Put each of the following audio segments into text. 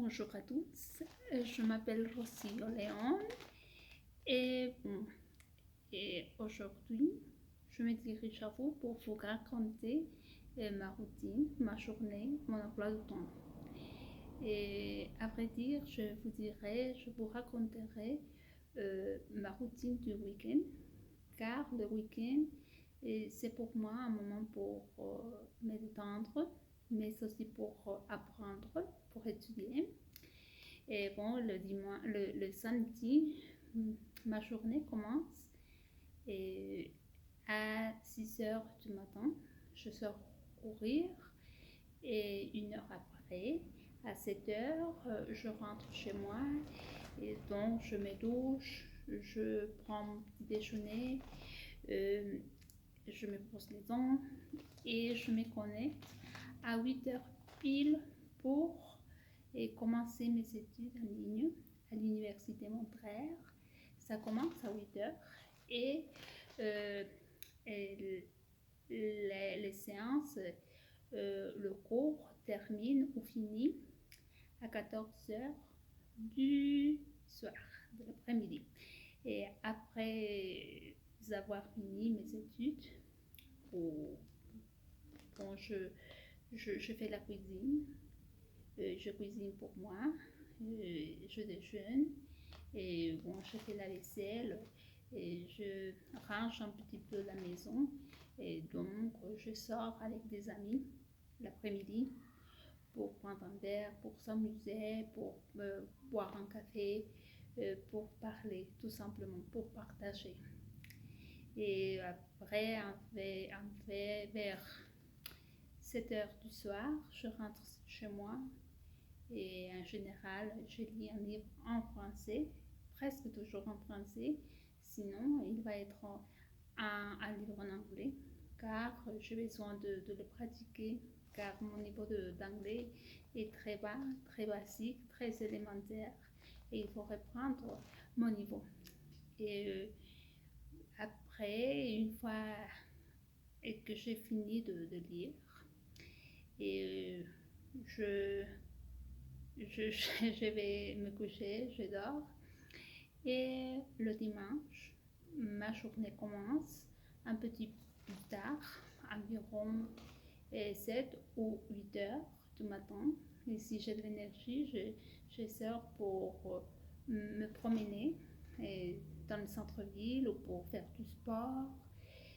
Bonjour à tous, je m'appelle Rocio Léon et aujourd'hui je me dirige à vous pour vous raconter ma routine, ma journée, mon emploi du temps. Et à vrai dire, je vous raconterai ma routine du week-end, car le week-end, c'est pour moi un moment pour me détendre, mais aussi pour apprendre, pour étudier. Et bon, le samedi, ma journée commence à 6 heures du matin. Je sors courir et une heure après, à 7 heures, je rentre chez moi et donc je me douche, je prends mon petit déjeuner, je me brosse les dents et je me connecte à 8 heures pile pour commencer mes études en ligne à l'université Montréal. Ça commence à 8 heures et, euh, et les séances, le cours termine ou finit à 14 heures du soir, de l'après-midi. Et après avoir fini mes études, bon, je fais la cuisine, je cuisine pour moi, je déjeune, et bon, je fais la vaisselle, et je range un petit peu la maison, et donc je sors avec des amis l'après-midi pour prendre un verre, pour s'amuser, pour boire un café, pour parler, tout simplement, pour partager. Et après, vers 7 heures du soir, je rentre chez moi et en général, je lis un livre en français, presque toujours en français. Sinon, il va être un livre en anglais car j'ai besoin de le pratiquer car mon niveau d'anglais est très bas, très basique, très élémentaire et il faut reprendre mon niveau. Et après, une fois que j'ai fini de lire, et je vais me coucher, je dors. Et le dimanche, ma journée commence un petit peu plus tard, environ 7 ou 8 heures du matin. Et si j'ai de l'énergie, je sors pour me promener dans le centre-ville ou pour faire du sport.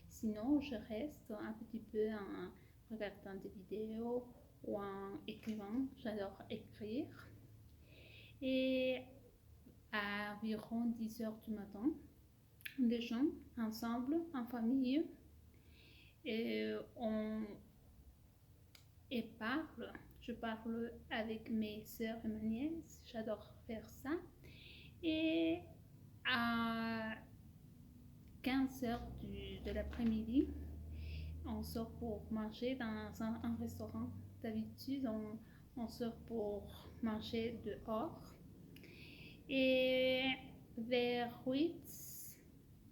Sinon, je reste un petit peu en regardant des vidéos ou en écrivant. J'adore écrire. Et à environ 10 heures du matin, on déjeune ensemble, en famille, et je parle avec mes soeurs et ma nièce, j'adore faire ça. Et à 15 heures de l'après-midi, on sort pour manger dans un restaurant. D'habitude, on sort pour manger dehors. Et vers 8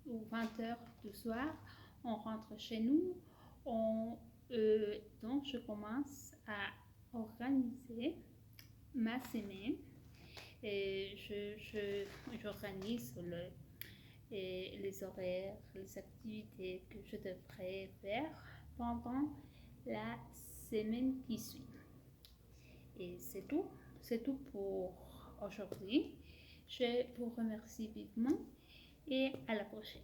ou 20 heures du soir, on rentre chez nous. Donc, je commence à organiser ma semaine. Et j'organise les horaires, les activités que je devrais faire pendant la semaine qui suit. Et c'est tout pour aujourd'hui. Je vous remercie vivement et à la prochaine.